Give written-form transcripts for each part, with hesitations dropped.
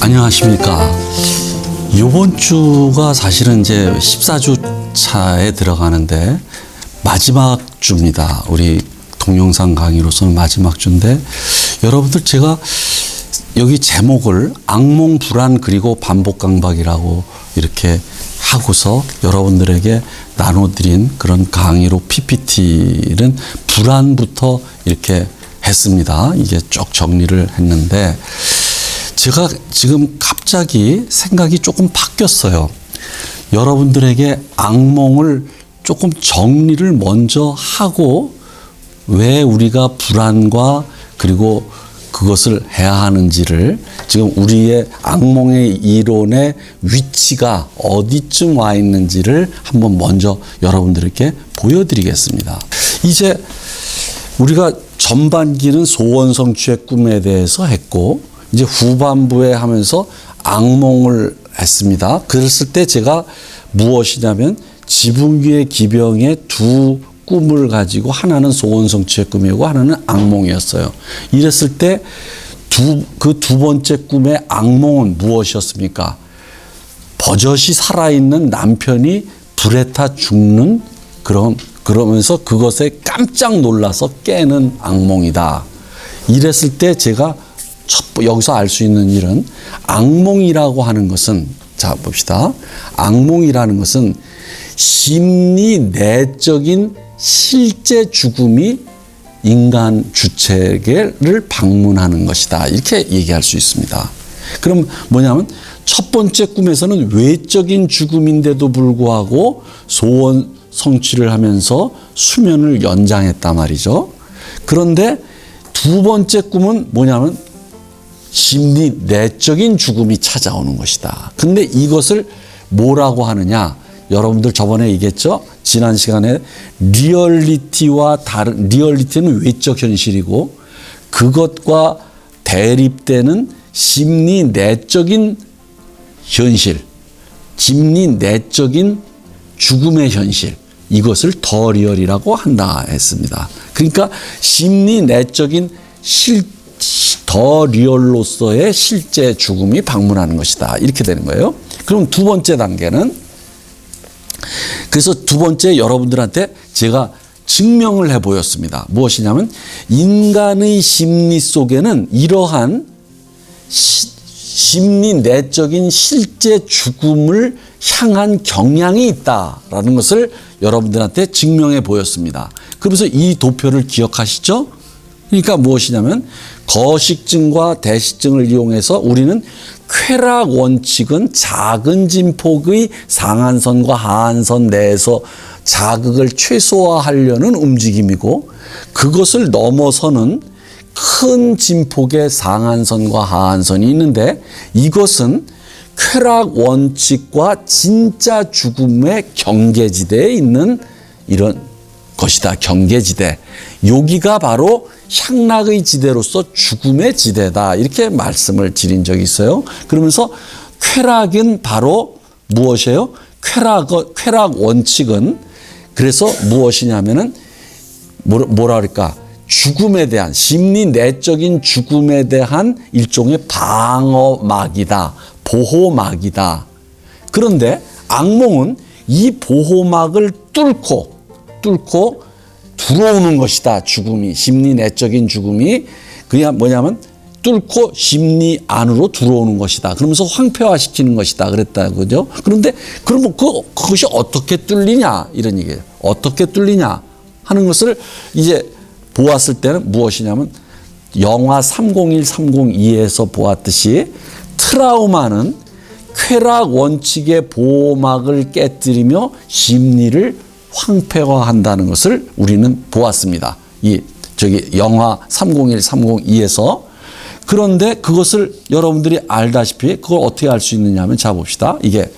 안녕하십니까. 이번 주가 사실은 이제 14주 차에 들어가는데 마지막 주입니다. 우리 동영상 강의로서는 마지막 주인데, 여러분들 제가 여기 제목을 악몽, 불안 그리고 반복 강박이라고 이렇게 하고서 여러분들에게 나눠드린 그런 강의로 PPT는 불안부터 이렇게 했습니다. 이게 쭉 정리를 했는데, 제가 지금 갑자기 생각이 조금 바뀌었어요. 여러분들에게 악몽을 조금 정리를 먼저 하고 왜 우리가 불안과 그리고 그것을 해야 하는지를, 지금 우리의 악몽의 이론의 위치가 어디쯤 와 있는지를 한번 먼저 여러분들에게 보여드리겠습니다. 이제 우리가 전반기는 소원 성취의 꿈에 대해서 했고, 이제 후반부에 하면서 악몽을 했습니다. 그랬을 때 제가 무엇이냐면 지붕 위의 기병의 두 꿈을 가지고 하나는 소원 성취의 꿈이고 하나는 악몽이었어요. 이랬을 때 그 두 번째 꿈의 악몽은 무엇이었습니까? 버젓이 살아있는 남편이 불에 타 죽는 그러면서 그것에 깜짝 놀라서 깨는 악몽이다. 이랬을 때 제가 여기서 알 수 있는 일은, 악몽이라고 하는 것은, 자 봅시다. 악몽이라는 것은 심리 내적인 실제 죽음이 인간 주체계를 방문하는 것이다. 이렇게 얘기할 수 있습니다. 그럼 뭐냐면 첫 번째 꿈에서는 외적인 죽음인데도 불구하고 소원 성취를 하면서 수면을 연장했단 말이죠. 그런데 두 번째 꿈은 뭐냐면 심리 내적인 죽음이 찾아오는 것이다. 근데 이것을 뭐라고 하느냐? 여러분들 저번에 얘기했죠? 지난 시간에 리얼리티와 다른, 리얼리티는 외적 현실이고 그것과 대립되는 심리 내적인 현실, 심리 내적인 죽음의 현실, 이것을 더 리얼이라고 한다 했습니다. 그러니까 심리 내적인 더 리얼로서의 실제 죽음이 방문하는 것이다. 이렇게 되는 거예요. 그럼 두 번째 단계는, 그래서 두 번째 여러분들한테 제가 증명을 해 보였습니다. 무엇이냐면 인간의 심리 속에는 이러한 심리 내적인 실제 죽음을 향한 경향이 있다라는 것을 여러분들한테 증명해 보였습니다. 그래서 이 도표를 기억하시죠? 그러니까 무엇이냐면 거식증과 대식증을 이용해서 우리는 쾌락 원칙은 작은 진폭의 상한선과 하한선 내에서 자극을 최소화하려는 움직임이고, 그것을 넘어서는 큰 진폭의 상한선과 하한선이 있는데, 이것은 쾌락 원칙과 진짜 죽음의 경계지대에 있는 이런 것이다. 경계지대. 여기가 바로 향락의 지대로서 죽음의 지대다. 이렇게 말씀을 드린 적이 있어요. 그러면서 쾌락은 바로 무엇이에요? 쾌락 원칙은 그래서 무엇이냐면은 뭐라 그럴까? 죽음에 대한, 심리 내적인 죽음에 대한 일종의 방어막이다. 보호막이다. 그런데 악몽은 이 보호막을 뚫고 들어오는 것이다. 죽음이, 심리 내적인 죽음이 그냥 뭐냐면 뚫고 심리 안으로 들어오는 것이다. 그러면서 황폐화시키는 것이다. 그랬다. 그죠? 그런데 그럼 그것이 어떻게 뚫리냐? 이런 얘기예요. 어떻게 뚫리냐 하는 것을 이제 보았을 때는 무엇이냐면 영화 301, 302에서 보았듯이 트라우마는 쾌락 원칙의 보호막을 깨뜨리며 심리를 황폐화한다는 것을 우리는 보았습니다. 영화 301, 302에서. 그런데 그것을 여러분들이 알다시피 그걸 어떻게 알 수 있느냐 하면, 자 봅시다. 이게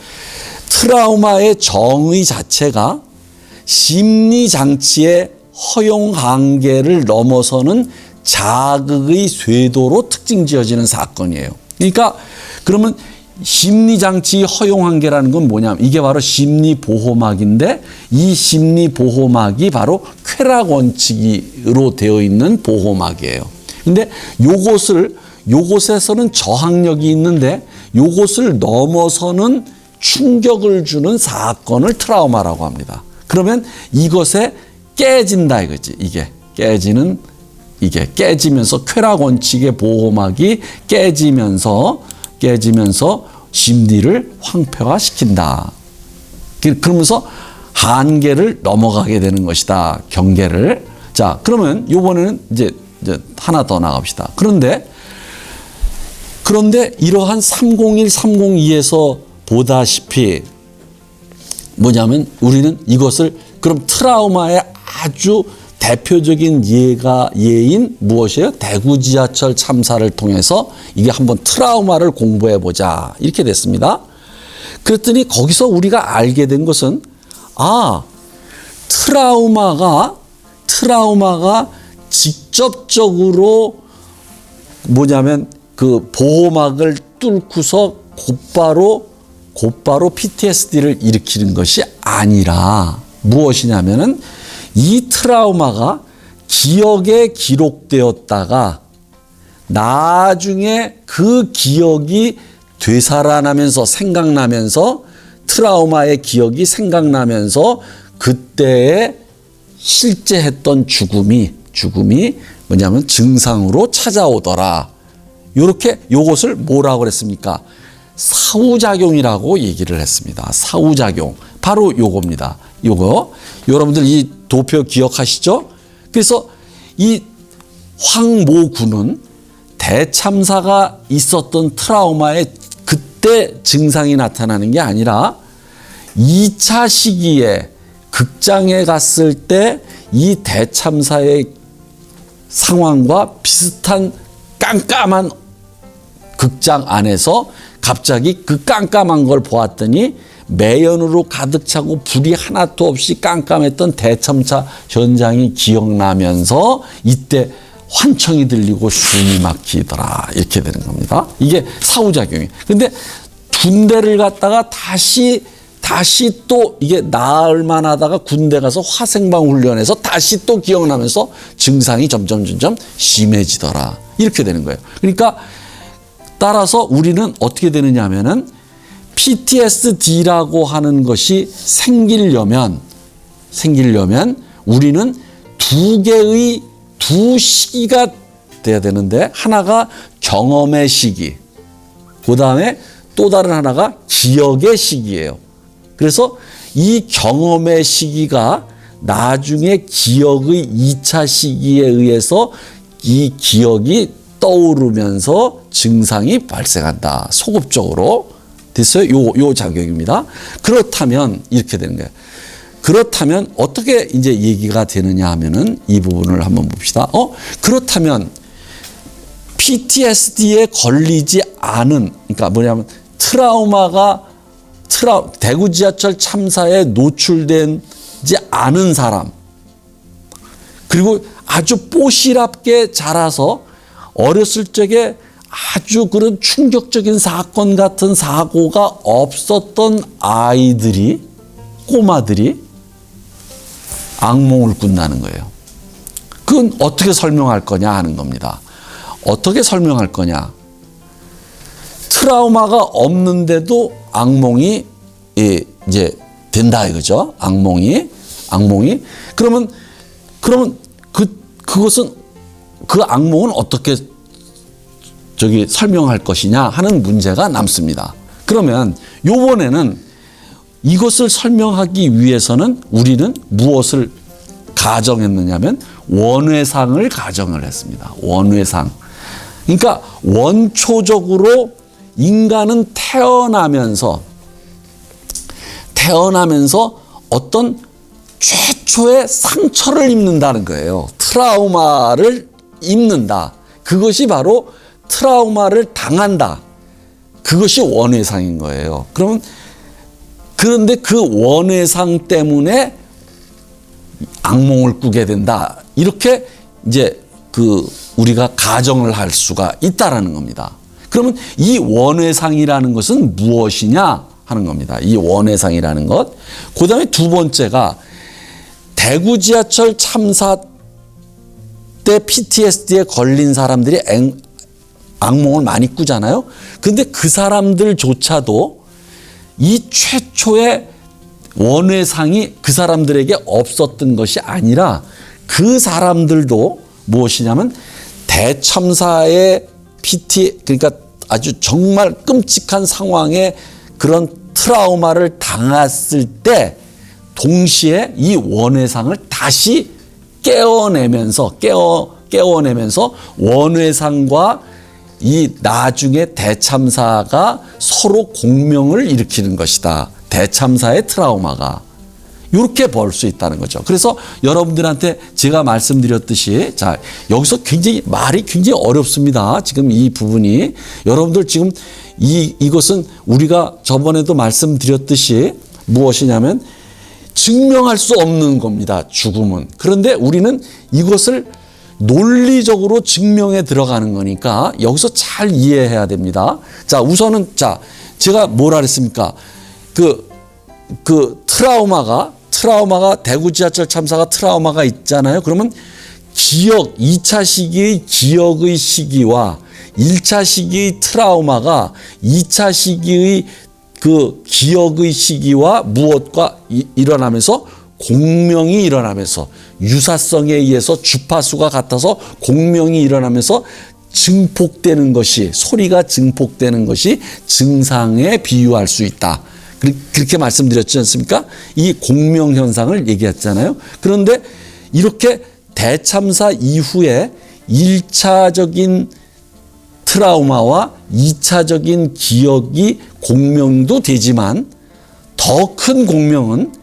트라우마의 정의 자체가 심리장치의 허용 한계를 넘어서는 자극의 쇄도로 특징 지어지는 사건이에요. 그러니까 그러면 심리장치 허용 한계라는 건 뭐냐면 이게 바로 심리보호막인데, 이 심리보호막이 바로 쾌락 원칙으로 되어 있는 보호막이에요. 근데 요것에서는 저항력이 있는데 요것을 넘어서는 충격을 주는 사건을 트라우마라고 합니다. 그러면 이것에 깨진다 이거지. 이게 깨지면서 쾌락 원칙의 보호막이 깨지면서 심리를 황폐화시킨다. 그러면서 한계를 넘어가게 되는 것이다. 경계를. 자, 그러면 이번에는 이제 하나 더 나갑시다. 그런데 이러한 301, 302에서 보다시피 뭐냐면 우리는 이것을 그럼 트라우마의 아주 대표적인 예인 무엇이에요? 대구 지하철 참사를 통해서 이게 한번 트라우마를 공부해 보자 이렇게 됐습니다. 그랬더니 거기서 우리가 알게 된 것은 트라우마가 직접적으로 뭐냐면 그 보호막을 뚫고서 곧바로 PTSD를 일으키는 것이 아니라 무엇이냐면은 이 트라우마가 기억에 기록되었다가 나중에 그 기억이 되살아나면서 생각나면서 트라우마의 기억이 생각나면서 그때의 실제 했던 죽음이 뭐냐면 증상으로 찾아오더라. 요것을 뭐라고 그랬습니까? 사후작용이라고 얘기를 했습니다. 사후작용. 바로 요겁니다. 여러분들 이 도표 기억하시죠? 그래서 이 황모 군은 대참사가 있었던 트라우마에 그때 증상이 나타나는 게 아니라 2차 시기에 극장에 갔을 때 이 대참사의 상황과 비슷한 깜깜한 극장 안에서 갑자기 그 깜깜한 걸 보았더니 매연으로 가득 차고 불이 하나도 없이 깜깜했던 대참사 현장이 기억나면서 이때 환청이 들리고 숨이 막히더라 이렇게 되는 겁니다. 이게 사후작용이. 근데 군대를 갔다가 다시 또 이게 나흘만 하다가 군대 가서 화생방 훈련해서 다시 또 기억나면서 증상이 점점 심해지더라 이렇게 되는 거예요. 그러니까 따라서 우리는 어떻게 되느냐 하면은 PTSD라고 하는 것이 생기려면 우리는 두 시기가 돼야 되는데 하나가 경험의 시기, 그 다음에 또 다른 하나가 기억의 시기예요. 그래서 이 경험의 시기가 나중에 기억의 2차 시기에 의해서 이 기억이 떠오르면서 증상이 발생한다. 소급적으로 됐어요. 요 작용입니다. 그렇다면 이렇게 되는 거예요. 그렇다면 어떻게 이제 얘기가 되느냐 하면은 이 부분을 한번 봅시다. 그렇다면 PTSD에 걸리지 않은, 그러니까 뭐냐면 대구 지하철 참사에 노출되지 않은 사람, 그리고 아주 뽀시랍게 자라서 어렸을 적에 아주 그런 충격적인 사건 같은 사고가 없었던 꼬마들이 악몽을 꾼다는 거예요. 그건 어떻게 설명할 거냐 하는 겁니다. 어떻게 설명할 거냐? 트라우마가 없는데도 악몽이 이제 된다 이거죠. 악몽이 그러면 그것은 그 악몽은 어떻게 설명할 것이냐 하는 문제가 남습니다. 그러면 요번에는 이것을 설명하기 위해서는 우리는 무엇을 가정했느냐면 원회상을 가정을 했습니다. 원회상. 그러니까 원초적으로 인간은 태어나면서 어떤 최초의 상처를 입는다는 거예요. 트라우마를 입는다. 그것이 바로 트라우마를 당한다. 그것이 원회상인 거예요. 그런데 그 원회상 때문에 악몽을 꾸게 된다. 이렇게 이제 우리가 가정을 할 수가 있다라는 겁니다. 그러면 이 원회상이라는 것은 무엇이냐 하는 겁니다. 이 원회상이라는 것. 그 다음에 두 번째가 대구 지하철 참사 때 PTSD에 걸린 사람들이 악몽을 많이 꾸잖아요. 근데 그 사람들조차도 이 최초의 원회상이 그 사람들에게 없었던 것이 아니라 그 사람들도 무엇이냐면 대참사의 그러니까 아주 정말 끔찍한 상황에 그런 트라우마를 당했을 때 동시에 이 원회상을 다시 깨어내면서 원회상과 이 나중에 대참사가 서로 공명을 일으키는 것이다. 대참사의 트라우마가. 이렇게 볼 수 있다는 거죠. 그래서 여러분들한테 제가 말씀드렸듯이 자, 여기서 말이 굉장히 어렵습니다. 지금 이 부분이. 여러분들 지금 이것은 우리가 저번에도 말씀드렸듯이 무엇이냐면 증명할 수 없는 겁니다. 죽음은. 그런데 우리는 이것을 논리적으로 증명에 들어가는 거니까 여기서 잘 이해해야 됩니다. 자, 우선은 제가 뭐라 그랬습니까? 그 트라우마가 대구 지하철 참사가 트라우마가 있잖아요. 그러면 2차 시기의 기억의 시기와 1차 시기의 트라우마가 2차 시기의 그 기억의 시기와 무엇과 일어나면서 공명이 일어나면서 유사성에 의해서 주파수가 같아서 공명이 일어나면서 증폭되는 것이 소리가 증폭되는 것이 증상에 비유할 수 있다. 그렇게 말씀드렸지 않습니까? 이 공명 현상을 얘기했잖아요. 그런데 이렇게 대참사 이후에 1차적인 트라우마와 2차적인 기억이 공명도 되지만 더 큰 공명은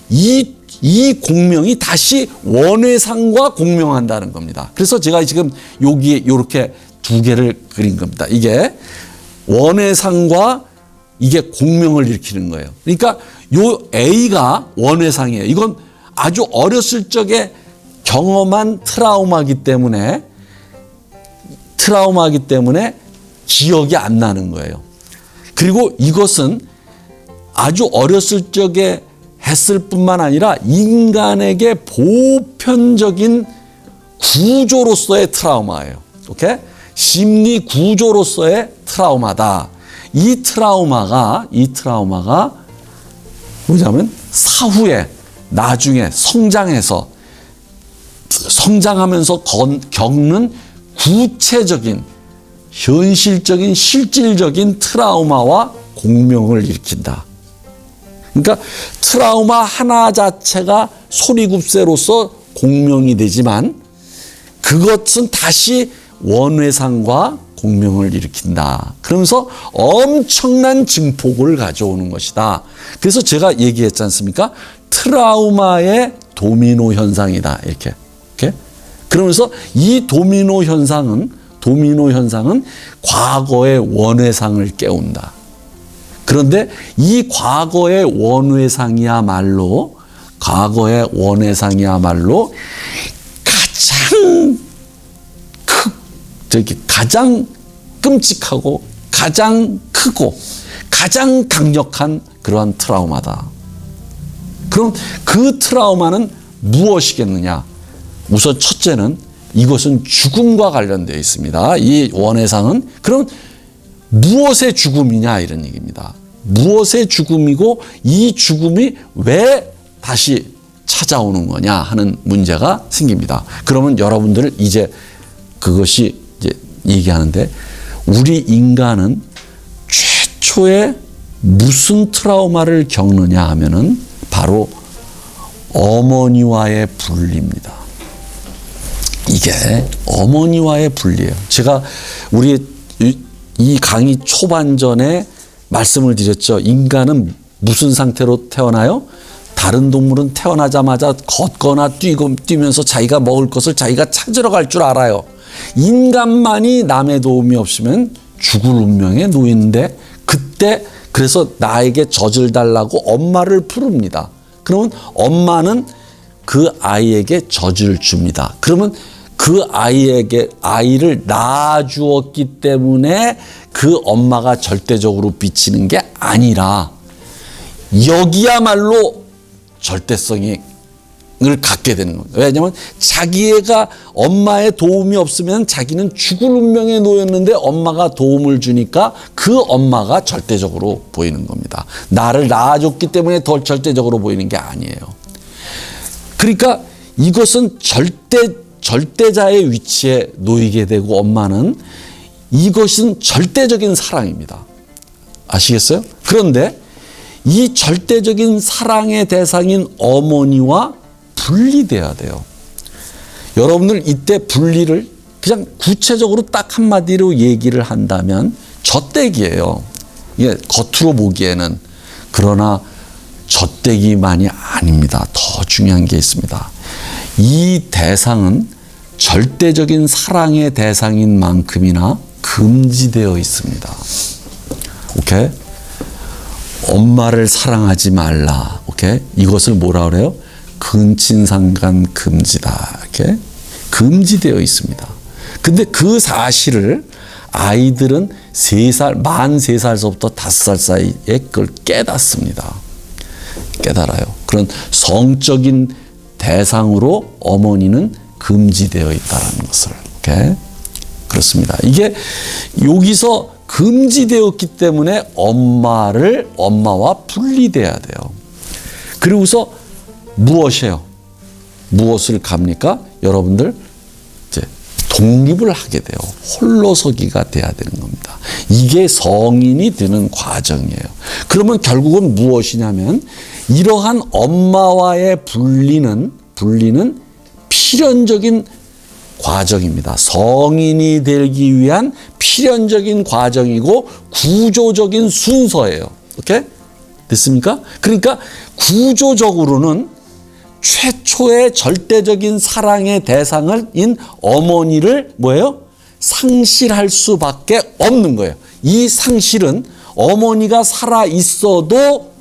이 공명이 다시 원회상과 공명한다는 겁니다. 그래서 제가 지금 여기에 이렇게 두 개를 그린 겁니다. 이게 원회상과 이게 공명을 일으키는 거예요. 그러니까 요 A가 원회상이에요. 이건 아주 어렸을 적에 경험한 트라우마이기 때문에 기억이 안 나는 거예요. 그리고 이것은 아주 어렸을 적에 했을 뿐만 아니라 인간에게 보편적인 구조로서의 트라우마예요. 오케이? 심리 구조로서의 트라우마다. 이 트라우마가 뭐냐면 사후에 나중에 성장하면서 겪는 구체적인 현실적인 실질적인 트라우마와 공명을 일으킨다. 그러니까 트라우마 하나 자체가 소리굽새로서 공명이 되지만 그것은 다시 원회상과 공명을 일으킨다. 그러면서 엄청난 증폭을 가져오는 것이다. 그래서 제가 얘기했지 않습니까? 트라우마의 도미노 현상이다. 이렇게. 그러면서 이 도미노 현상은 과거의 원회상을 깨운다. 그런데 이 과거의 원회상이야말로 가장 끔찍하고 가장 크고 가장 강력한 그러한 트라우마다. 그럼 그 트라우마는 무엇이겠느냐? 우선 첫째는 이것은 죽음과 관련되어 있습니다. 이 원회상은. 그럼 무엇의 죽음이냐 이런 얘기입니다. 무엇의 죽음이고 이 죽음이 왜 다시 찾아오는 거냐 하는 문제가 생깁니다. 그러면 여러분들 이제 그것이 이제 얘기하는데 우리 인간은 최초에 무슨 트라우마를 겪느냐 하면은 바로 어머니와의 분리입니다. 이게 어머니와의 분리예요. 제가 우리 이 강의 초반전에 말씀을 드렸죠. 인간은 무슨 상태로 태어나요? 다른 동물은 태어나자마자 걷거나 뛰면서 자기가 먹을 것을 자기가 찾으러 갈 줄 알아요. 인간만이 남의 도움이 없으면 죽을 운명에 놓이는데 그때 그래서 나에게 젖을 달라고 엄마를 부릅니다. 그러면 엄마는 그 아이에게 젖을 줍니다. 그러면 그 아이를 낳아주었기 때문에 그 엄마가 절대적으로 비치는 게 아니라 여기야말로 절대성이 갖게 되는 거예요. 왜냐하면 자기가 엄마의 도움이 없으면 자기는 죽을 운명에 놓였는데 엄마가 도움을 주니까 그 엄마가 절대적으로 보이는 겁니다. 나를 낳아줬기 때문에 더 절대적으로 보이는 게 아니에요. 그러니까 이것은 절대자의 위치에 놓이게 되고 엄마는 이것은 절대적인 사랑입니다. 아시겠어요? 그런데 이 절대적인 사랑의 대상인 어머니와 분리돼야 돼요. 여러분들 이때 분리를 그냥 구체적으로 딱 한마디로 얘기를 한다면 젖대기예요. 이게 겉으로 보기에는. 그러나 젖대기만이 아닙니다. 더 중요한 게 있습니다. 이 대상은 절대적인 사랑의 대상인 만큼이나 금지되어 있습니다. 오케이? 엄마를 사랑하지 말라. 오케이? 이것을 뭐라 그래요? 근친상간 금지다. 이렇게 금지되어 있습니다. 근데 그 사실을 아이들은 만 3살서부터 5살 사이에 그걸 깨닫습니다. 깨달아요. 그런 성적인 대상으로 어머니는 금지되어 있다는 것을. 오케이? 그렇습니다. 이게 여기서 금지되었기 때문에 엄마와 분리돼야 돼요. 그리고서 무엇이에요? 무엇을 갑니까? 여러분들 이제 독립을 하게 돼요. 홀로서기가 돼야 되는 겁니다. 이게 성인이 되는 과정이에요. 그러면 결국은 무엇이냐면 이러한 엄마와의 분리는 필연적인 과정입니다. 성인이 되기 위한 필연적인 과정이고 구조적인 순서예요. 오케이? 됐습니까? 그러니까 구조적으로는 최초의 절대적인 사랑의 대상인 어머니를 뭐예요? 상실할 수밖에 없는 거예요. 이 상실은 어머니가 살아 있어도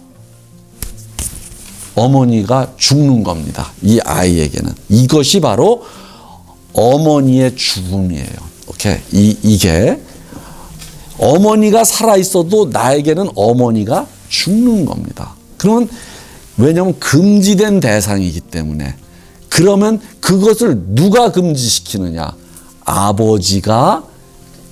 어머니가 죽는 겁니다. 이 아이에게는. 이것이 바로 어머니의 죽음이에요. 오케이. 이게 어머니가 살아 있어도 나에게는 어머니가 죽는 겁니다. 그러면 왜냐하면 금지된 대상이기 때문에. 그러면 그것을 누가 금지시키느냐? 아버지가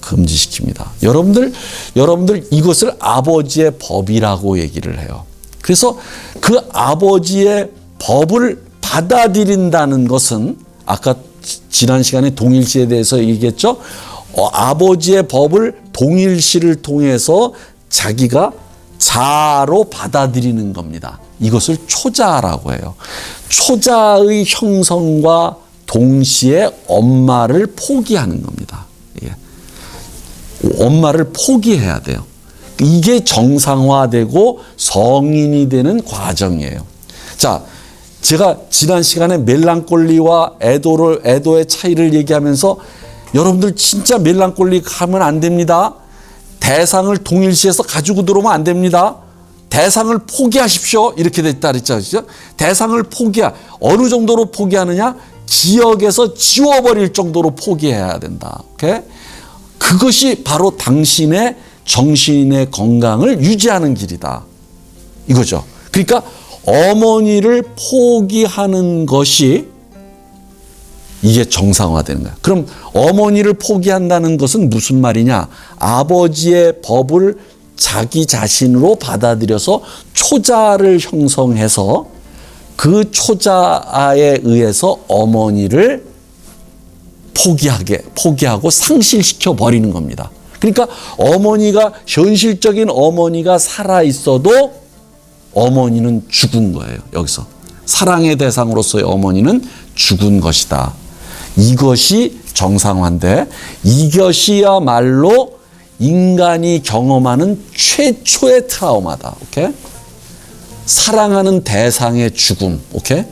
금지시킵니다. 여러분들 이것을 아버지의 법이라고 얘기를 해요. 그래서 그 아버지의 법을 받아들인다는 것은 아까 지난 시간에 동일시에 대해서 얘기했죠. 아버지의 법을 동일시를 통해서 자기가 자아로 받아들이는 겁니다. 이것을 초자라고 해요. 초자의 형성과 동시에 엄마를 포기하는 겁니다. 엄마를 포기해야 돼요. 이게 정상화되고 성인이 되는 과정이에요. 자, 제가 지난 시간에 멜랑콜리와 애도의 차이를 얘기하면서 여러분들 진짜 멜랑콜리 가면 안 됩니다. 대상을 동일시해서 가지고 들어오면 안 됩니다. 대상을 포기하십시오. 이렇게 됐다 그랬죠. 대상을 어느 정도로 포기하느냐? 기억에서 지워버릴 정도로 포기해야 된다. 오케이? 그것이 바로 당신의 정신의 건강을 유지하는 길이다. 이거죠. 그러니까 어머니를 포기하는 것이 이게 정상화되는 거야. 그럼 어머니를 포기한다는 것은 무슨 말이냐? 아버지의 법을 자기 자신으로 받아들여서 초자를 형성해서 그 초자에 의해서 어머니를 포기하고 상실시켜 버리는 겁니다. 그러니까 현실적인 어머니가 살아 있어도 어머니는 죽은 거예요. 여기서 사랑의 대상으로서의 어머니는 죽은 것이다. 이것이 정상화인데 이것이야말로 인간이 경험하는 최초의 트라우마다. 오케이? 사랑하는 대상의 죽음. 오케이?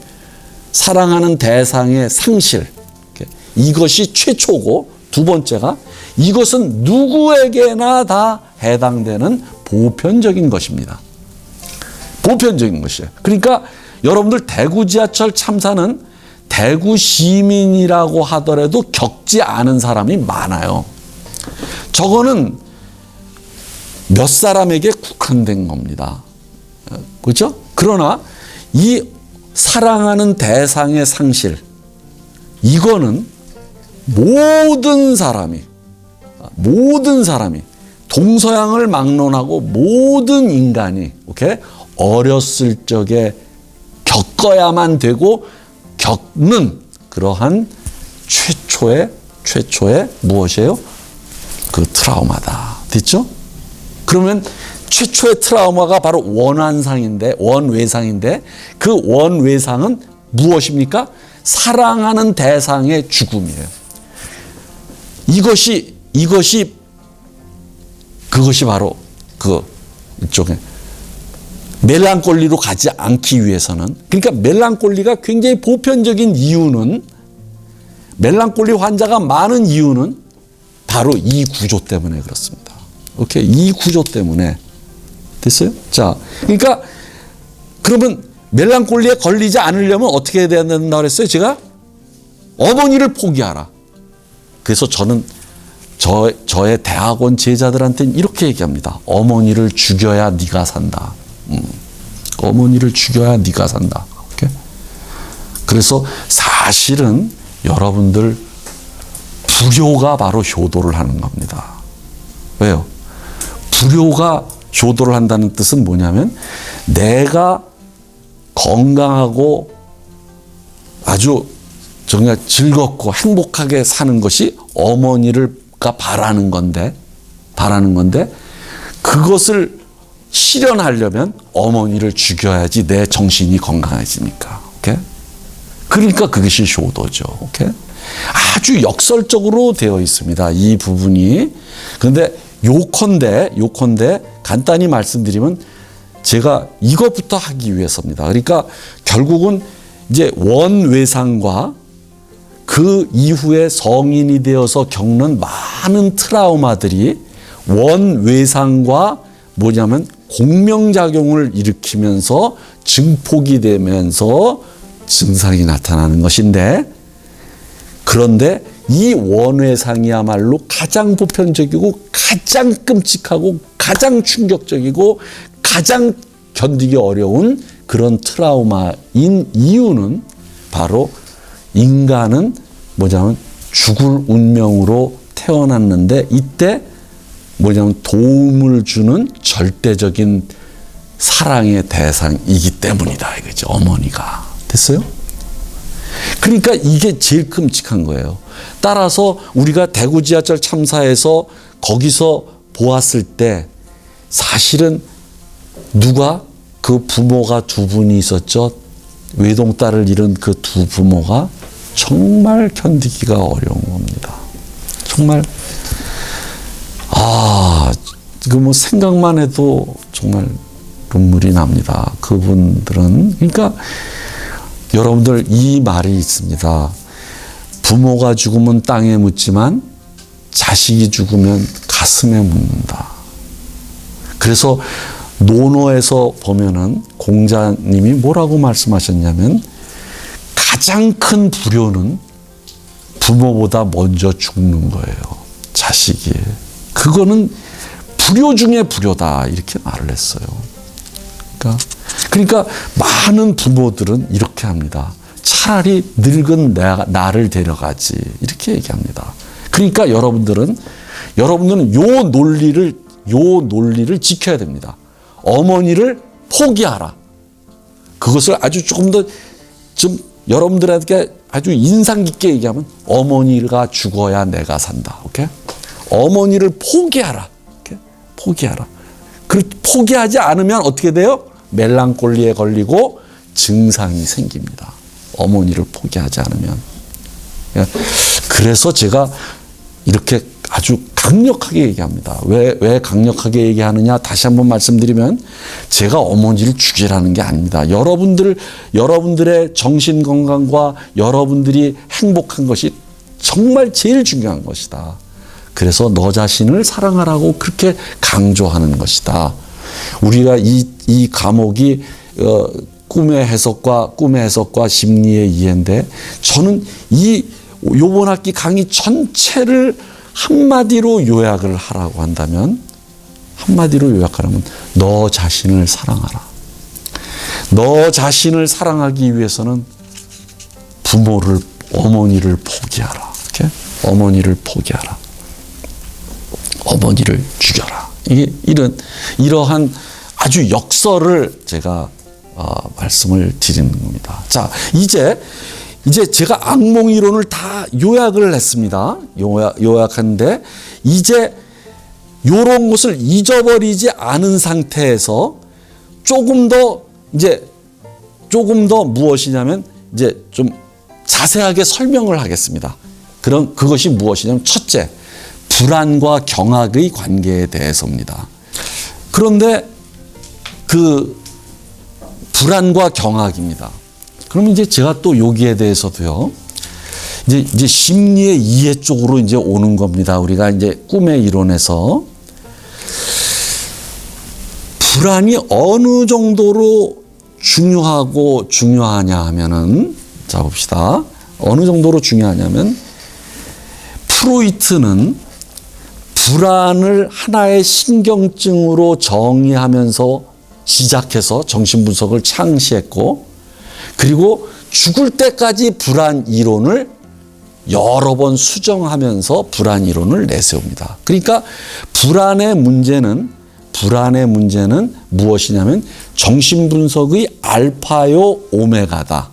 사랑하는 대상의 상실. 오케이? 이것이 최초고 두 번째가 이것은 누구에게나 다 해당되는 보편적인 것입니다. 보편적인 것이에요. 그러니까 여러분들 대구 지하철 참사는 대구 시민이라고 하더라도 겪지 않은 사람이 많아요. 저거는 몇 사람에게 국한된 겁니다. 그렇죠? 그러나 이 사랑하는 대상의 상실, 이거는 모든 사람이 동서양을 막론하고 모든 인간이 어렸을 적에 겪어야만 되고 겪는 그러한 최초의 무엇이에요? 그 트라우마다. 됐죠? 그러면 최초의 트라우마가 바로 원외상인데 그 원외상은 무엇입니까? 사랑하는 대상의 죽음이에요. 그것이 바로 이쪽에 멜랑콜리로 가지 않기 위해서는, 그러니까 멜랑콜리가 굉장히 보편적인 이유는, 멜랑콜리 환자가 많은 이유는 바로 이 구조 때문에 그렇습니다. 이 구조 때문에. 됐어요? 자, 그러니까 그러면 멜랑콜리에 걸리지 않으려면 어떻게 해야 된다고 그랬어요? 제가 어머니를 포기하라. 그래서 저는 저의 대학원 제자들한테는 이렇게 얘기합니다. 어머니를 죽여야 네가 산다. 어머니를 죽여야 네가 산다. 그래서 사실은 여러분들 불효가 바로 효도를 하는 겁니다. 왜요? 불효가 효도를 한다는 뜻은 뭐냐면 내가 건강하고 아주 정말 즐겁고 행복하게 사는 것이 어머니가 바라는 건데 그것을 실현하려면 어머니를 죽여야지 내 정신이 건강해지니까. 그러니까 그것이 효도죠. 아주 역설적으로 되어 있습니다. 이 부분이. 그런데 요컨대 간단히 말씀드리면 제가 이것부터 하기 위해서입니다. 그러니까 결국은 이제 원외상과 그 이후에 성인이 되어서 겪는 많은 트라우마들이 원외상과 뭐냐면 공명작용을 일으키면서 증폭이 되면서 증상이 나타나는 것인데, 그런데 이 원외상이야말로 가장 보편적이고 가장 끔찍하고 가장 충격적이고 가장 견디기 어려운 그런 트라우마인 이유는 바로 인간은 뭐냐면 죽을 운명으로 태어났는데 이때 뭐냐면 도움을 주는 절대적인 사랑의 대상이기 때문이다 이거죠. 어머니가. 됐어요? 그러니까 이게 제일 끔찍한 거예요. 따라서 우리가 대구 지하철 참사에서 거기서 보았을 때 사실은 그 부모가 두 분이 있었죠. 외동딸을 잃은 그 두 부모가 정말 견디기가 어려운 겁니다. 정말 이거 뭐 생각만 해도 정말 눈물이 납니다. 그분들은. 그러니까 여러분들 이 말이 있습니다. 부모가 죽으면 땅에 묻지만 자식이 죽으면 가슴에 묻는다. 그래서 논어에서 보면은 공자님이 뭐라고 말씀하셨냐면 가장 큰 불효는 부모보다 먼저 죽는 거예요. 자식이. 그거는 불효 중에 불효다 이렇게 말을 했어요. 그러니까 많은 부모들은 이렇게 합니다. 차라리 늙은 나를 데려가지 이렇게 얘기합니다. 그러니까 여러분들은 요 논리를 지켜야 됩니다. 어머니를 포기하라. 그것을 아주 조금 더 좀 여러분들에게 아주 인상 깊게 얘기하면 어머니가 죽어야 내가 산다. 오케이? 어머니를 포기하라. 오케이? 포기하라. 포기하지 않으면 어떻게 돼요? 멜랑콜리에 걸리고 증상이 생깁니다. 어머니를 포기하지 않으면. 그래서 제가 이렇게 아주 강력하게 얘기합니다. 왜 강력하게 얘기하느냐? 다시 한번 말씀드리면 제가 어머니를 죽이라는 게 아닙니다. 여러분들의 정신 건강과 여러분들이 행복한 것이 정말 제일 중요한 것이다. 그래서 너 자신을 사랑하라고 그렇게 강조하는 것이다. 우리가 이 과목이 꿈의 해석과 심리의 이해인데 저는 요번 학기 강의 전체를 한마디로 요약을 하라고 한다면 너 자신을 사랑하라. 너 자신을 사랑하기 위해서는 부모를, 어머니를 포기하라. 이렇게? 어머니를 포기하라. 어머니를 죽여라. 이러한 아주 역설을 제가 말씀을 드리는 겁니다. 자, 이제 제가 악몽 이론을 다 요약을 했습니다. 요약하는데 이제 요런 것을 잊어버리지 않은 상태에서 조금 더 무엇이냐면 이제 좀 자세하게 설명을 하겠습니다. 그것이 무엇이냐면 첫째, 불안과 경악의 관계에 대해서입니다. 그런데 그 불안과 경악입니다. 그럼 이제 제가 또 여기에 대해서도요. 이제 심리의 이해 쪽으로 이제 오는 겁니다. 우리가 이제 꿈의 이론에서 불안이 어느 정도로 중요하냐 하면은, 자 봅시다. 어느 정도로 중요하냐면 프로이트는 불안을 하나의 신경증으로 정의하면서 시작해서 정신분석을 창시했고, 그리고 죽을 때까지 불안 이론을 여러 번 수정하면서 불안 이론을 내세웁니다. 그러니까 불안의 문제는 무엇이냐면 정신분석의 알파요 오메가다.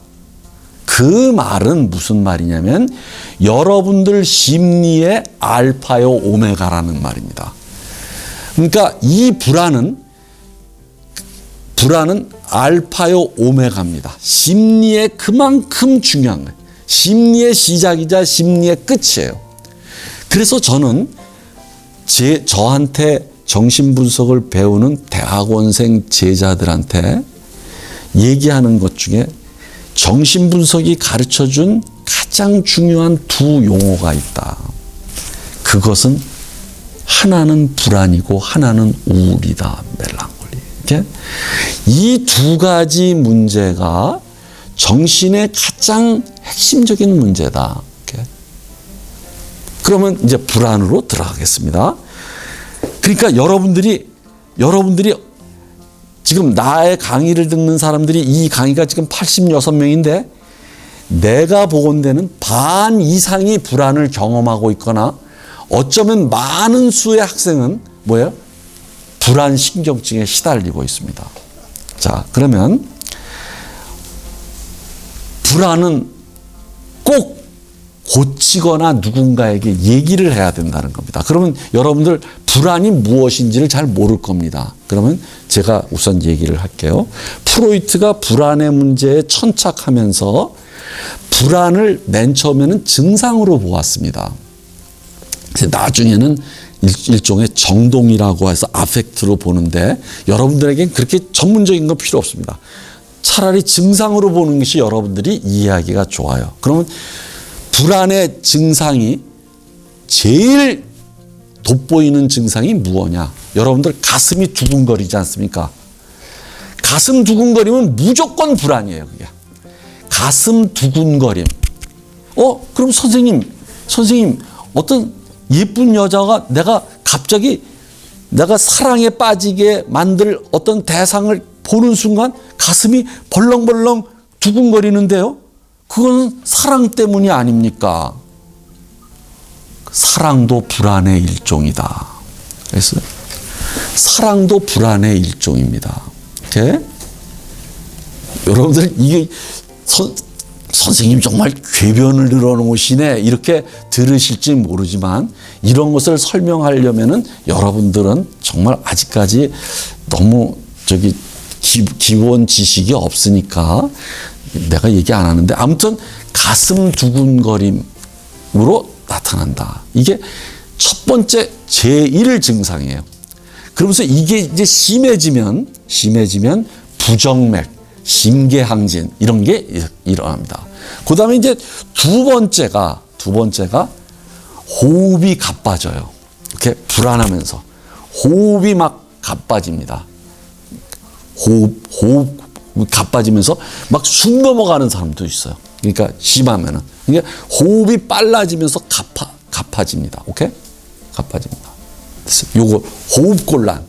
그 말은 무슨 말이냐면 여러분들 심리의 알파요 오메가라는 말입니다. 그러니까 이 불안은 알파요 오메가입니다. 심리에 그만큼 중요한 거예요. 심리의 시작이자 심리의 끝이에요. 그래서 저는 저한테 정신분석을 배우는 대학원생 제자들한테 얘기하는 것 중에 정신분석이 가르쳐준 가장 중요한 두 용어가 있다. 그것은 하나는 불안이고 하나는 우울이다. 멜랑콜리. 이 두 가지 문제가 정신의 가장 핵심적인 문제다. 그러면 이제 불안으로 들어가겠습니다. 그러니까 여러분들이 지금 나의 강의를 듣는 사람들이 이 강의가 지금 86명인데 내가 보건대는 반 이상이 불안을 경험하고 있거나 어쩌면 많은 수의 학생은 뭐예요? 불안 신경증에 시달리고 있습니다. 자, 그러면 불안은 꼭 고치거나 누군가에게 얘기를 해야 된다는 겁니다. 그러면 여러분들 불안이 무엇인지를 잘 모를 겁니다. 그러면 제가 우선 얘기를 할게요. 프로이트가 불안의 문제에 천착하면서 불안을 맨 처음에는 증상으로 보았습니다. 나중에는 일종의 정동이라고 해서 아펙트로 보는데 여러분들에겐 그렇게 전문적인 건 필요 없습니다. 차라리 증상으로 보는 것이 여러분들이 이해하기가 좋아요. 그러면 불안의 증상이 제일 돋보이는 증상이 무엇이냐? 여러분들 가슴이 두근거리지 않습니까? 가슴 두근거리면 무조건 불안이에요. 그게. 가슴 두근거림. 그럼 선생님 어떤 예쁜 여자가 갑자기 내가 사랑에 빠지게 만들 어떤 대상을 보는 순간 가슴이 벌렁벌렁 두근거리는데요. 그건 사랑 때문이 아닙니까? 사랑도 불안의 일종이다. 그래서 사랑도 불안의 일종입니다. 여러분들 이게 선생님 정말 궤변을 늘어놓으시네 이렇게 들으실지 모르지만 이런 것을 설명하려면은 여러분들은 정말 아직까지 너무 기본 지식이 없으니까 내가 얘기 안 하는데 아무튼 가슴 두근거림으로 나타난다. 이게 첫 번째 제1 증상이에요. 그러면서 이게 이제 심해지면 부정맥, 심계항진 이런 게 일어납니다. 그 다음에 이제 두 번째가 호흡이 가빠져요. 이렇게 불안하면서 호흡이 막 가빠집니다. 호흡 가빠지면서 막 숨 넘어가는 사람도 있어요. 그러니까 심하면은. 그러니까 호흡이 빨라지면서 가빠집니다. 오케이? 가빠집니다. 요거 호흡곤란.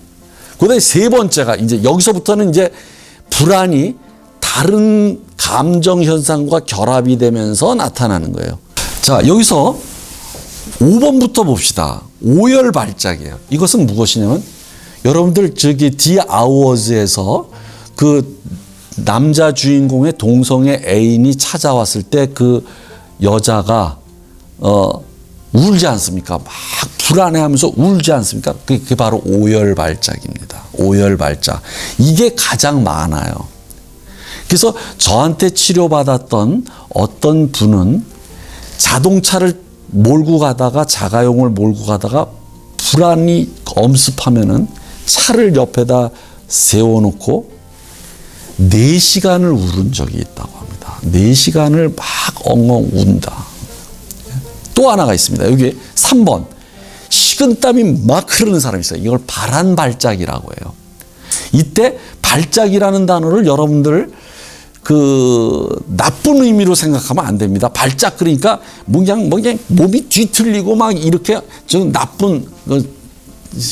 그다음에 세 번째가 이제 여기서부터는 이제 불안이 다른 감정 현상과 결합이 되면서 나타나는 거예요. 자, 여기서 5번부터 봅시다. 오열 발작이에요. 이것은 무엇이냐면 여러분들 저기 디 아워즈에서 그 남자 주인공의 동성애 애인이 찾아왔을 때 그 여자가 울지 않습니까? 막 불안해하면서 울지 않습니까? 그게 바로 오열 발작입니다. 오열 발작. 이게 가장 많아요. 그래서 저한테 치료받았던 어떤 분은 자동차를 몰고 가다가 자가용을 몰고 가다가 불안이 엄습하면은 차를 옆에다 세워놓고 4시간을 울은 적이 있다고 합니다. 4시간을 막 엉엉 운다. 또 하나가 있습니다. 여기 3번. 식은땀이 막 흐르는 사람이 있어요. 이걸 발한 발작이라고 해요. 이때 발작이라는 단어를 여러분들 그 나쁜 의미로 생각하면 안 됩니다. 발작 그러니까 그냥 몸이 뒤틀리고 막 이렇게 좀 나쁜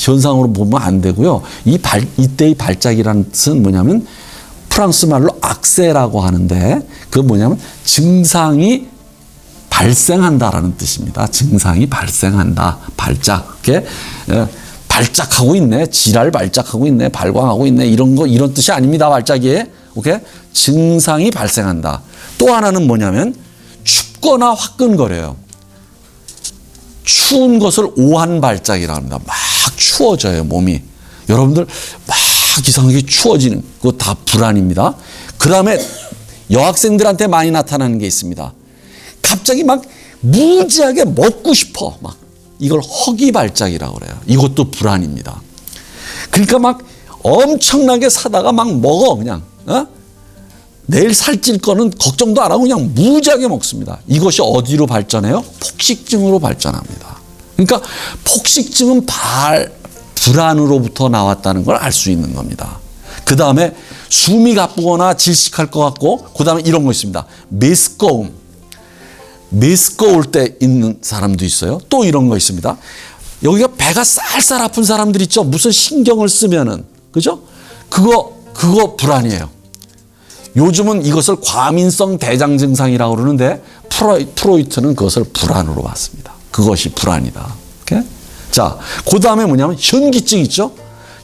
현상으로 보면 안 되고요. 이때의 발작이라는 뜻은 뭐냐면 프랑스 말로 악세라고 하는데 그건 뭐냐면 증상이 발생한다라는 뜻입니다. 증상이 발생한다. 발작. 이렇게 발작하고 있네. 지랄 발작하고 있네. 발광하고 있네. 이런 뜻이 아닙니다. 발작이. 오케이? 증상이 발생한다. 또 하나는 뭐냐면 춥거나 화끈거려요. 추운 것을 오한 발작이라고 합니다. 막 추워져요, 몸이. 여러분들 막 이상하게 추워지는 그거 다 불안입니다. 그 다음에 여학생들한테 많이 나타나는 게 있습니다. 갑자기 막 무지하게 먹고 싶어. 막 이걸 허기 발작이라고 그래요. 이것도 불안입니다. 그러니까 막 엄청나게 사다가 막 먹어 그냥. 내일 살찔 거는 걱정도 안 하고 그냥 무지하게 먹습니다. 이것이 어디로 발전해요? 폭식증으로 발전합니다. 그러니까 폭식증은 불안으로부터 나왔다는 걸 알 수 있는 겁니다. 그 다음에 숨이 가쁘거나 질식할 것 같고 그 다음에 이런 거 있습니다. 메스꺼울 때 있는 사람도 있어요. 또 이런 거 있습니다. 여기가 배가 쌀쌀 아픈 사람들 있죠. 무슨 신경을 쓰면은 그죠? 그거 불안이에요. 요즘은 이것을 과민성 대장 증상이라고 그러는데 프로이트는 그것을 불안으로 봤습니다. 그것이 불안이다. 오케이? 자, 그 다음에 뭐냐면 현기증 있죠?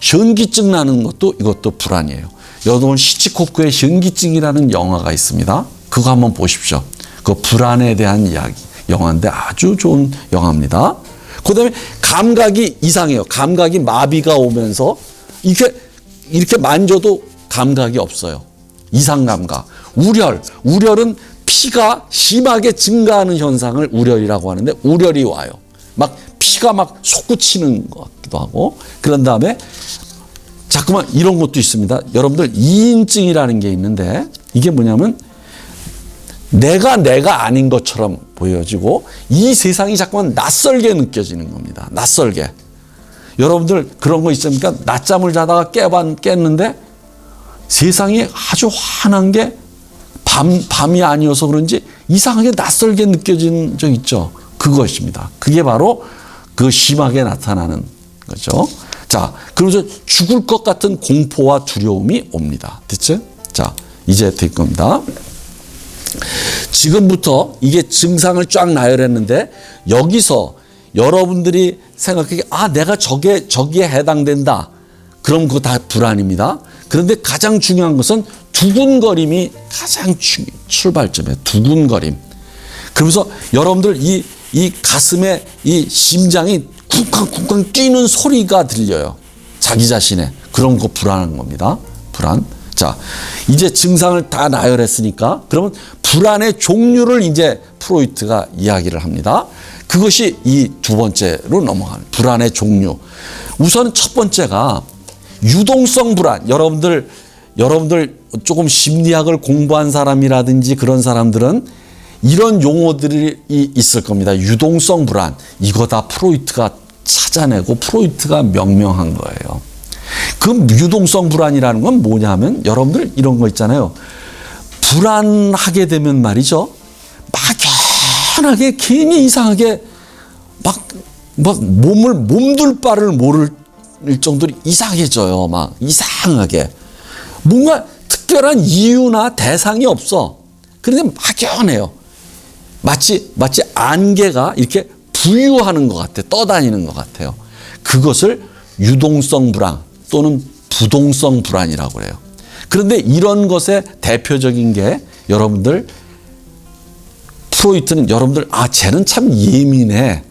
현기증 나는 이것도 불안이에요. 여러분 히치코크의 현기증이라는 영화가 있습니다. 그거 한번 보십시오. 그 불안에 대한 이야기 영화인데 아주 좋은 영화입니다. 그 다음에 감각이 이상해요. 감각이 마비가 오면서 이렇게 만져도 감각이 없어요. 이상 감각. 우렬은 피가 심하게 증가하는 현상을 우렬이라고 하는데 우렬이 와요. 막 피가 막 솟구치는 것 같기도 하고 그런 다음에 자꾸만 이런 것도 있습니다. 여러분들 이인증이라는 게 있는데 이게 뭐냐면 내가 아닌 것처럼 보여지고 이 세상이 자꾸만 낯설게 느껴지는 겁니다. 낯설게. 여러분들 그런 거 있습니까? 낮잠을 자다가 깼는데 세상이 아주 환한 게 밤이 아니어서 그런지 이상하게 낯설게 느껴지는 적 있죠. 그것입니다. 그게 바로 그 심하게 나타나는 거죠. 자, 그러면서 죽을 것 같은 공포와 두려움이 옵니다. 됐죠? 자, 이제 될 겁니다. 지금부터 이게 증상을 쫙 나열했는데 여기서 여러분들이 생각하기에 내가 저기에 해당된다. 그럼 그거 다 불안입니다. 그런데 가장 중요한 것은 두근거림이 가장 출발점이에요. 두근거림. 그러면서 여러분들 이 가슴에 이 심장이 쿵쾅쿵쾅 뛰는 소리가 들려요. 자기 자신의. 그런 거 불안한 겁니다. 불안. 자, 이제 증상을 다 나열했으니까 그러면 불안의 종류를 이제 프로이트가 이야기를 합니다. 그것이 이 두 번째로 넘어가는 불안의 종류. 우선 첫 번째가 유동성 불안. 여러분들 조금 심리학을 공부한 사람이라든지 그런 사람들은 이런 용어들이 있을 겁니다. 유동성 불안. 이거 다 프로이트가 찾아내고 프로이트가 명명한 거예요. 그 유동성 불안이라는 건 뭐냐면 여러분들 이런 거 있잖아요. 불안하게 되면 말이죠. 막연하게 괜히 이상하게 막 몸둘 바를 모를 정도로 이상해져요. 막 이상하게. 뭔가 특별한 이유나 대상이 없어. 그런데 막연해요. 마치 안개가 이렇게 부유하는 것 같아. 떠다니는 것 같아요. 그것을 유동성 불안 또는 부동성 불안이라고 그래요. 그런데 이런 것의 대표적인 게 여러분들 프로이트는 여러분들 쟤는 참 예민해.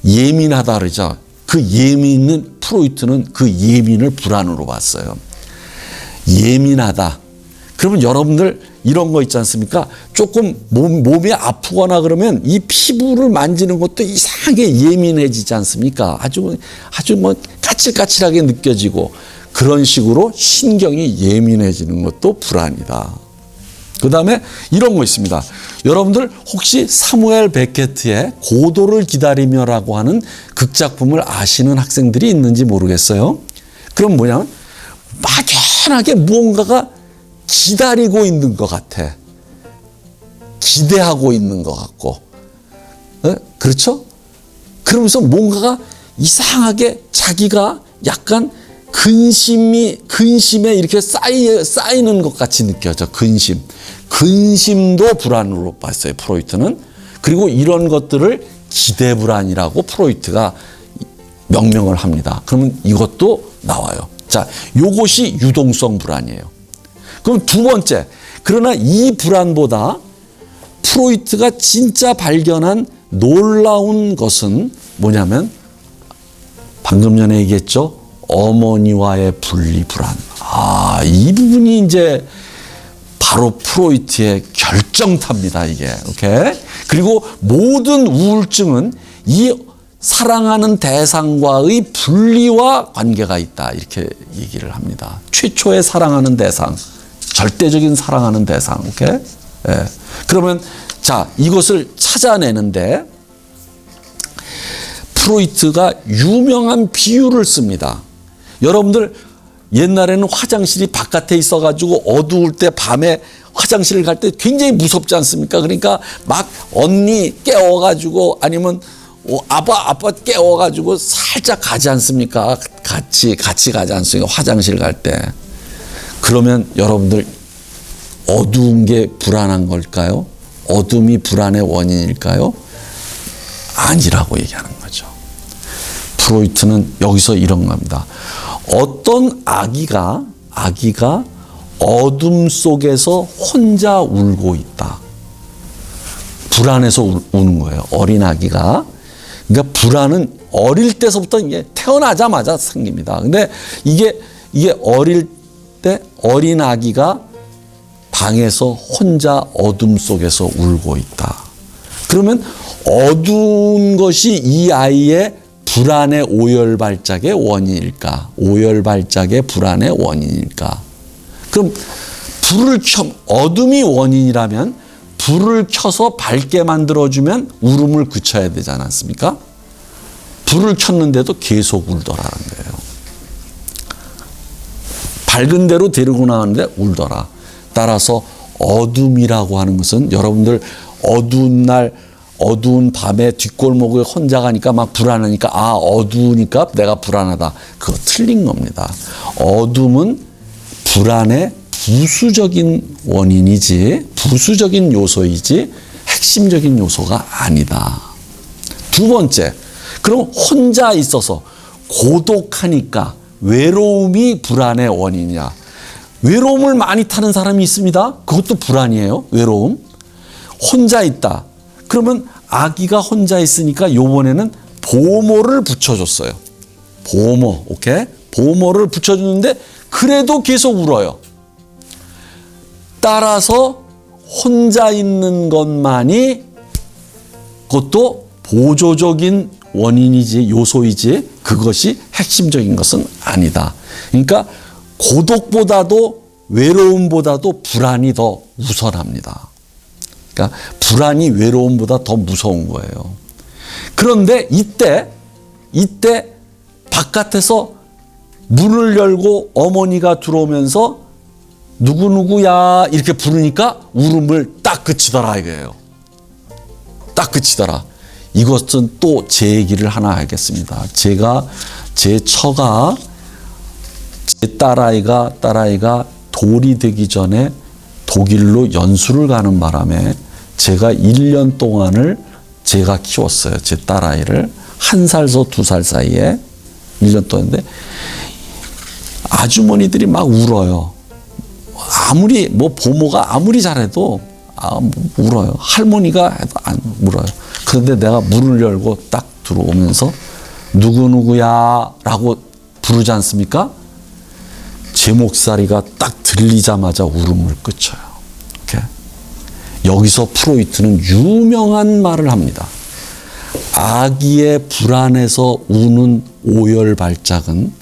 예민하다 그러죠. 그 예민은 프로이트는 그 예민을 불안으로 봤어요. 예민하다. 그러면 여러분들 이런 거 있지 않습니까? 조금 몸이 아프거나 그러면 이 피부를 만지는 것도 이상하게 예민해지지 않습니까? 아주 뭐 까칠까칠하게 느껴지고 그런 식으로 신경이 예민해지는 것도 불안이다. 그 다음에 이런 거 있습니다. 여러분들 혹시 사무엘 베케트의 고도를 기다리며라고 하는 극작품을 아시는 학생들이 있는지 모르겠어요. 그럼 뭐냐면 막연하게 무언가가 기다리고 있는 것 같아. 기대하고 있는 것 같고. 그렇죠? 그러면서 뭔가가 이상하게 자기가 약간 근심에 이렇게 쌓이는 것 같이 느껴져. 근심도 불안으로 봤어요, 프로이트는. 그리고 이런 것들을 기대 불안이라고 프로이트가 명명을 합니다. 그러면 이것도 나와요. 자, 요것이 유동성 불안이에요. 그럼 두 번째, 그러나 이 불안보다 프로이트가 진짜 발견한 놀라운 것은 뭐냐면 방금 전에 얘기했죠. 어머니와의 분리 불안. 이 부분이 이제 바로 프로이트의 결정타입니다, 이게. 오케이? 그리고 모든 우울증은 이 사랑하는 대상과의 분리와 관계가 있다. 이렇게 얘기를 합니다. 최초의 사랑하는 대상, 절대적인 사랑하는 대상. 오케이? 예. 그러면 자, 이것을 찾아내는데 프로이트가 유명한 비유를 씁니다. 여러분들 옛날에는 화장실이 바깥에 있어가지고 어두울 때 밤에 화장실을 갈 때 굉장히 무섭지 않습니까? 그러니까 막 언니 깨워가지고 아니면 아빠 깨워가지고 살짝 가지 않습니까? 같이 가지 않습니까? 화장실 갈 때. 그러면 여러분들 어두운 게 불안한 걸까요? 어둠이 불안의 원인일까요? 아니라고 얘기하는 거죠. 프로이트는 여기서 이런 겁니다. 어떤 아기가 어둠 속에서 혼자 울고 있다. 불안해서 우는 거예요. 어린 아기가. 그러니까 불안은 어릴 때서부터 이게 태어나자마자 생깁니다. 근데 이게 어릴 때 어린 아기가 방에서 혼자 어둠 속에서 울고 있다. 그러면 어두운 것이 이 아이의 불안의 오열발작의 원인일까? 오열발작의 불안의 원인일까? 그럼 어둠이 원인이라면 불을 켜서 밝게 만들어주면 울음을 그쳐야 되지 않았습니까? 불을 켰는데도 계속 울더라는 거예요. 밝은 데로 데리고 나왔는데 울더라. 따라서 어둠이라고 하는 것은 여러분들 어두운 날 어두운 밤에 뒷골목에 혼자 가니까 막 불안하니까 어두우니까 내가 불안하다. 그거 틀린 겁니다. 어둠은 불안의 부수적인 원인이지 부수적인 요소이지 핵심적인 요소가 아니다. 두 번째, 그럼 혼자 있어서 고독하니까 외로움이 불안의 원인이냐. 외로움을 많이 타는 사람이 있습니다. 그것도 불안이에요. 외로움. 혼자 있다. 그러면 아기가 혼자 있으니까 요번에는 보모를 붙여줬어요. 보모, 오케이? 보모를 붙여주는데 그래도 계속 울어요. 따라서 혼자 있는 것만이 그것도 보조적인 원인이지 요소이지 그것이 핵심적인 것은 아니다. 그러니까 고독보다도 외로움보다도 불안이 더 우선합니다. 그러니까 불안이 외로움보다 더 무서운 거예요. 그런데 이때 바깥에서 문을 열고 어머니가 들어오면서 누구누구야 이렇게 부르니까 울음을 딱 그치더라 이거예요. 딱 그치더라. 이것은 또 제 얘기를 하나 하겠습니다. 제 딸아이가 돌이 되기 전에 독일로 연수를 가는 바람에 제가 1년 동안을 제가 키웠어요. 제 딸아이를. 1살에서 2살 사이에 1년 동안인데 아주머니들이 막 울어요. 아무리 뭐 보모가 아무리 잘해도 울어요. 할머니가 해도 안 울어요. 그런데 내가 문을 열고 딱 들어오면서 누구누구야 라고 부르지 않습니까? 제 목소리가 딱 들리자마자 울음을 그쳐요. 이렇게. 여기서 프로이트는 유명한 말을 합니다. 아기의 불안에서 우는 오열 발작은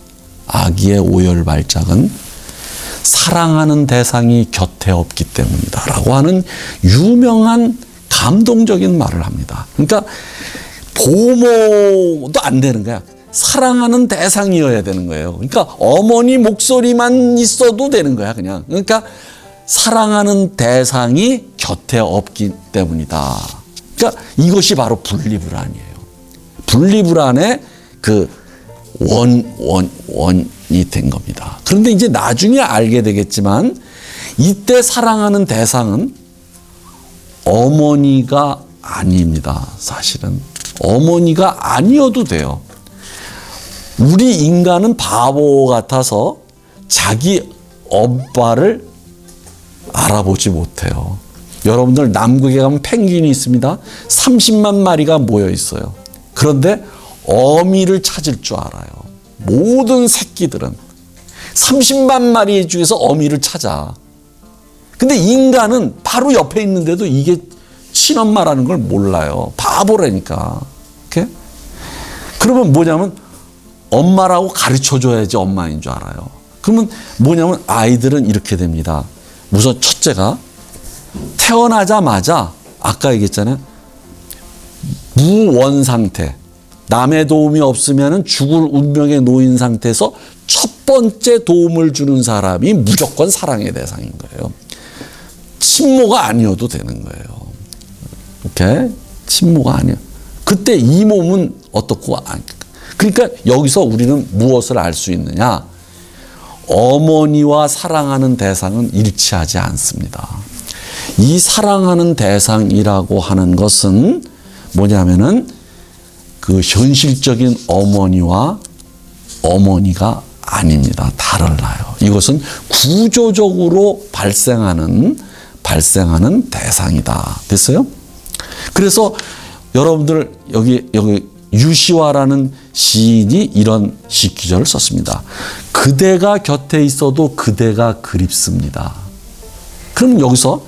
사랑하는 대상이 곁에 없기 때문이다 라고 하는 유명한 감동적인 말을 합니다. 그러니까 보모도 안 되는 거야. 사랑하는 대상이어야 되는 거예요. 그러니까 어머니 목소리만 있어도 되는 거야, 그냥. 그러니까 사랑하는 대상이 곁에 없기 때문이다. 그러니까 이것이 바로 분리불안이에요. 분리불안의 그 원이 된 겁니다. 그런데 이제 나중에 알게 되겠지만 이때 사랑하는 대상은 어머니가 아닙니다. 사실은 어머니가 아니어도 돼요. 우리 인간은 바보 같아서 자기 엄마를 알아보지 못해요. 여러분들 남극에 가면 펭귄이 있습니다. 30만 마리가 모여 있어요. 그런데 어미를 찾을 줄 알아요. 모든 새끼들은 30만 마리 중에서 어미를 찾아. 근데 인간은 바로 옆에 있는데도 이게 친엄마라는 걸 몰라요. 바보라니까. 이렇게? 그러면 뭐냐면 엄마라고 가르쳐줘야지 엄마인 줄 알아요. 그러면 뭐냐면 아이들은 이렇게 됩니다. 우선 첫째가 태어나자마자 아까 얘기했잖아요. 무원 상태. 남의 도움이 없으면 죽을 운명에 놓인 상태에서 첫 번째 도움을 주는 사람이 무조건 사랑의 대상인 거예요. 친모가 아니어도 되는 거예요. 이렇게 친모가 아니야. 그때 이 몸은 어떻고 그러니까 여기서 우리는 무엇을 알 수 있느냐? 어머니와 사랑하는 대상은 일치하지 않습니다. 이 사랑하는 대상이라고 하는 것은 뭐냐면은 그 현실적인 어머니와 어머니가 아닙니다. 달라요. 이것은 구조적으로 발생하는 대상이다. 됐어요? 그래서 여러분들 여기 유시화라는 시인이 이런 시기절을 썼습니다. 그대가 곁에 있어도 그대가 그립습니다. 그럼 여기서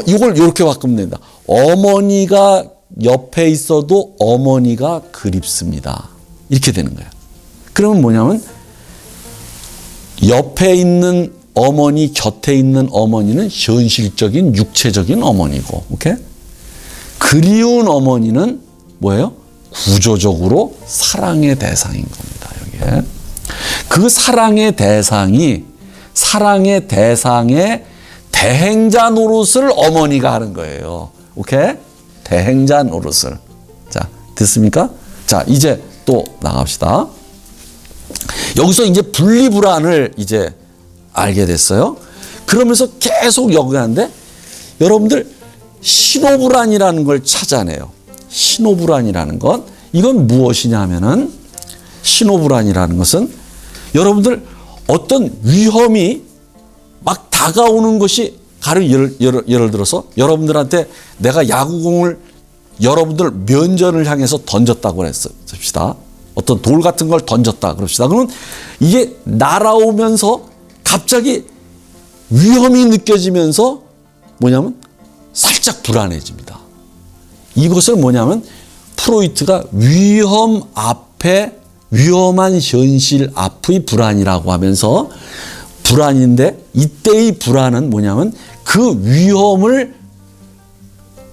이걸 이렇게 바꾸면 된다. 어머니가 옆에 있어도 어머니가 그립습니다. 이렇게 되는 거예요. 그러면 뭐냐면 옆에 있는 어머니, 곁에 있는 어머니는 현실적인 육체적인 어머니고, 오케이? 그리운 어머니는 뭐예요? 구조적으로 사랑의 대상인 겁니다. 여기에. 그 사랑의 대상의 대행자 노릇을 어머니가 하는 거예요. 오케이? 대행자 노릇을. 자, 됐습니까? 자, 이제 또 나갑시다. 여기서 이제 분리불안을 이제 알게 됐어요. 그러면서 계속 연구하는데 여러분들 신호불안이라는 걸 찾아내요. 신호불안이라는 것. 이건 무엇이냐 하면은 신호불안이라는 것은 여러분들 어떤 위험이 막 다가오는 것이 예를 들어서 여러분들한테 내가 야구공을 여러분들 면전을 향해서 던졌다고 했습시다. 어떤 돌 같은 걸 던졌다 그럽시다. 그러면 이게 날아오면서 갑자기 위험이 느껴지면서 뭐냐면 살짝 불안해집니다. 이것을 뭐냐면 프로이트가 위험 앞에 위험한 현실 앞의 불안이라고 하면서 불안인데 이때의 불안은 뭐냐면 그 위험을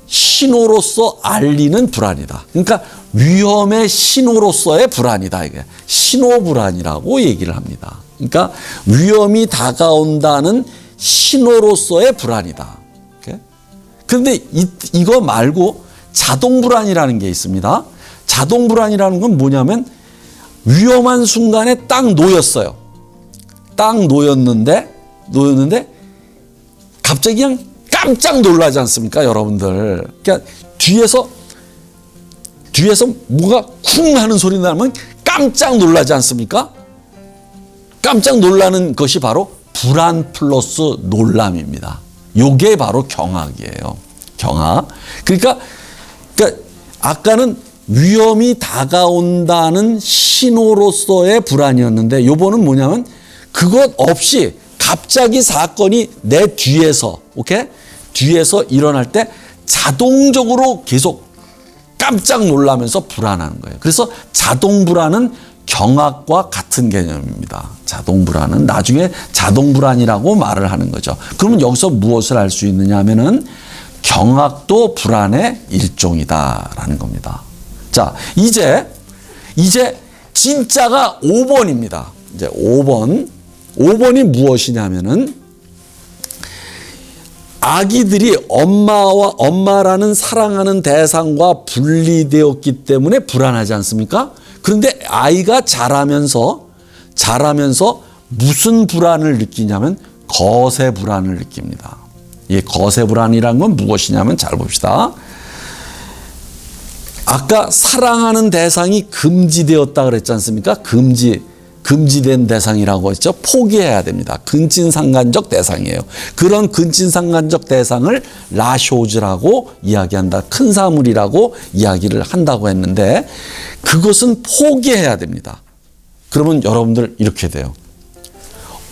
신호로서 알리는 불안이다. 그러니까 위험의 신호로서의 불안이다. 이게 신호불안이라고 얘기를 합니다. 그러니까 위험이 다가온다는 신호로서의 불안이다. 그런데 이거 말고 자동불안이라는 게 있습니다. 자동불안이라는 건 뭐냐면 위험한 순간에 딱 놓였어요. 딱 놓였는데 갑자기 그냥 깜짝 놀라지 않습니까, 여러분들? 그러니까 뒤에서 뭐가 쿵 하는 소리 나면 깜짝 놀라지 않습니까? 깜짝 놀라는 것이 바로 불안 플러스 놀람입니다. 요게 바로 경악이에요. 경악. 그러니까 아까는 위험이 다가온다는 신호로서의 불안이었는데 요번은 뭐냐면 그것 없이 갑자기 사건이 내 뒤에서 뒤에서 일어날 때 자동적으로 계속 깜짝 놀라면서 불안한 거예요. 그래서 자동 불안은 경악과 같은 개념입니다. 자동 불안은 나중에 자동 불안이라고 말을 하는 거죠. 그러면 여기서 무엇을 알 수 있느냐 하면은 경악도 불안의 일종이다라는 겁니다. 자, 이제 진짜가 5번입니다. 이제 5번이 무엇이냐면은 아기들이 엄마라는 사랑하는 대상과 분리되었기 때문에 불안하지 않습니까? 그런데 아이가 자라면서 무슨 불안을 느끼냐면 거세 불안을 느낍니다. 이 거세 불안이란 건 무엇이냐면 잘 봅시다. 아까 사랑하는 대상이 금지되었다 그랬지 않습니까? 금지된 대상이라고 했죠. 포기해야 됩니다. 근친상간적 대상이에요. 그런 근친상간적 대상을 라쇼즈라고 이야기한다. 큰 사물이라고 이야기를 한다고 했는데 그것은 포기해야 됩니다. 그러면 여러분들 이렇게 돼요.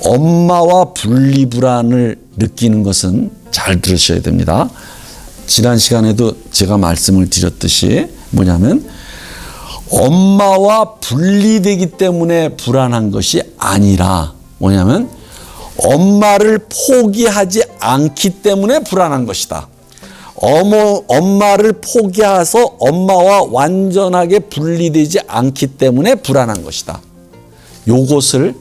엄마와 분리불안을 느끼는 것은 잘 들으셔야 됩니다. 지난 시간에도 제가 말씀을 드렸듯이 뭐냐면 엄마와 분리되기 때문에 불안한 것이 아니라 뭐냐면 엄마를 포기하지 않기 때문에 불안한 것이다. 엄마를 포기해서 엄마와 완전하게 분리되지 않기 때문에 불안한 것이다. 요것을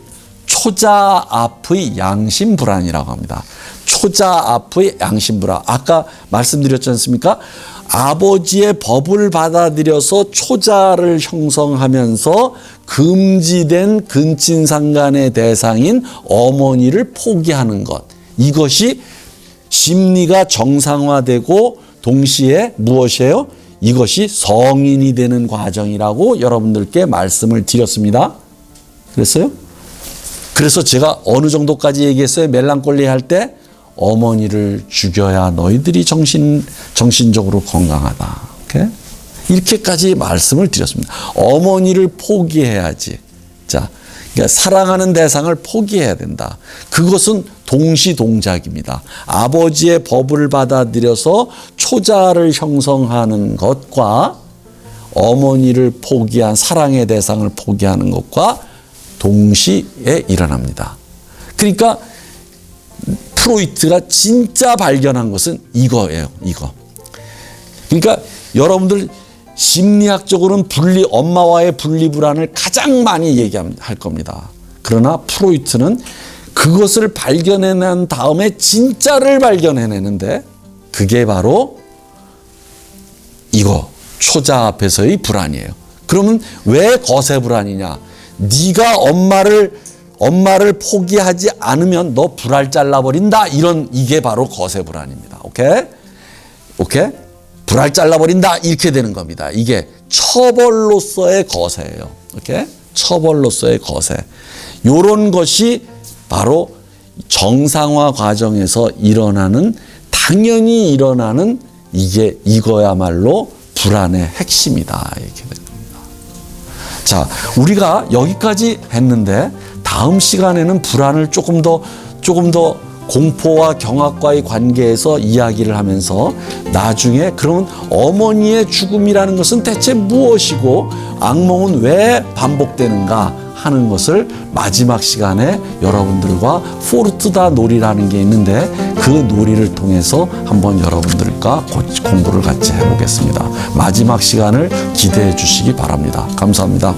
초자 앞의 양심 불안이라고 합니다. 초자 앞의 양심 불안. 아까 말씀드렸지 않습니까? 아버지의 법을 받아들여서 초자를 형성하면서 금지된 근친상간의 대상인 어머니를 포기하는 것. 이것이 심리가 정상화되고 동시에 무엇이에요? 이것이 성인이 되는 과정이라고 여러분들께 말씀을 드렸습니다. 그랬어요? 그래서 제가 어느 정도까지 얘기했어요? 멜랑콜리 할 때 어머니를 죽여야 너희들이 정신적으로 건강하다. 이렇게까지 말씀을 드렸습니다. 어머니를 포기해야지. 자, 그러니까 사랑하는 대상을 포기해야 된다. 그것은 동시동작입니다. 아버지의 법을 받아들여서 초자를 형성하는 것과 어머니를 포기한 사랑의 대상을 포기하는 것과 동시에 일어납니다. 그러니까 프로이트가 진짜 발견한 것은 이거예요. 이거. 그러니까 여러분들 심리학적으로는 엄마와의 분리불안을 가장 많이 얘기할 겁니다. 그러나 프로이트는 그것을 발견해낸 다음에 진짜를 발견해내는데 그게 바로 이거 초자 앞에서의 불안이에요. 그러면 왜 거세 불안이냐? 네가 엄마를 포기하지 않으면 너 불알 잘라버린다. 이게 바로 거세 불안입니다. 오케이? 불알 잘라버린다. 이렇게 되는 겁니다. 이게 처벌로서의 거세예요. 처벌로서의 거세. 요런 것이 바로 정상화 과정에서 당연히 일어나는 이거야말로 불안의 핵심이다. 이렇게 됩니다. 자, 우리가 여기까지 했는데 다음 시간에는 불안을 조금 더 공포와 경악과의 관계에서 이야기를 하면서 나중에 그러면 어머니의 죽음이라는 것은 대체 무엇이고 악몽은 왜 반복되는가 하는 것을 마지막 시간에 여러분들과 포르투다 놀이라는 게 있는데 그 놀이를 통해서 한번 여러분들과 공부를 같이 해보겠습니다. 마지막 시간을 기대해 주시기 바랍니다. 감사합니다.